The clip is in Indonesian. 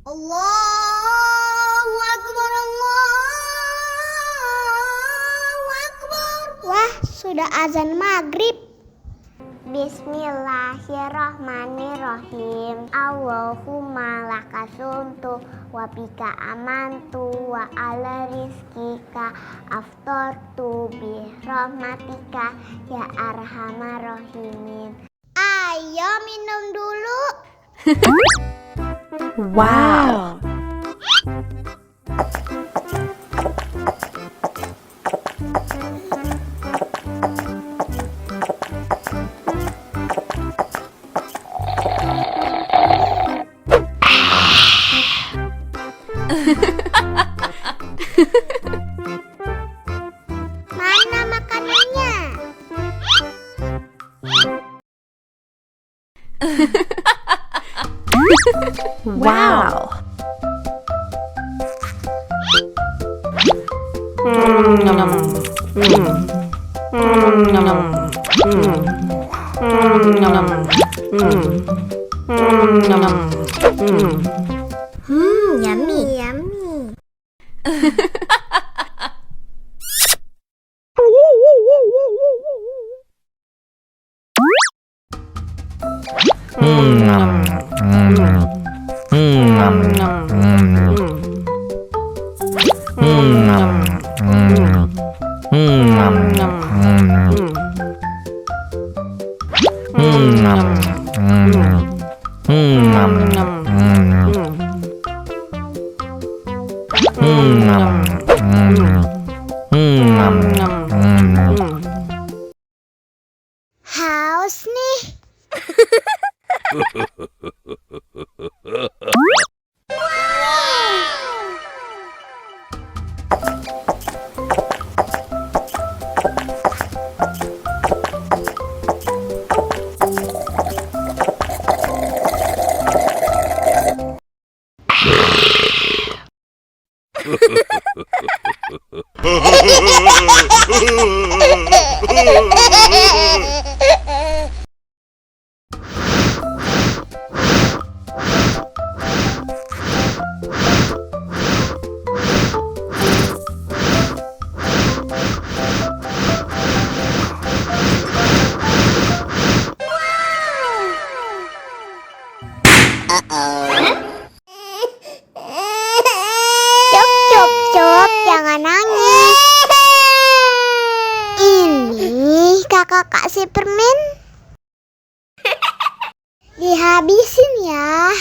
Allahu Akbar, Allahu Akbar. Wah, sudah azan maghrib. Bismillahirrahmanirrahim. Allahumma lakasumtu wa bika amantu wa ala rizkika aftortu bi rahmatika ya arhamar rahimin. Ayo minum dulu. Wow. Mana makanannya? Wow. Yummy, yummy. Haus nih. Cuk, jangan nangis. Ini kakak kasih permen. Dihabisin ya.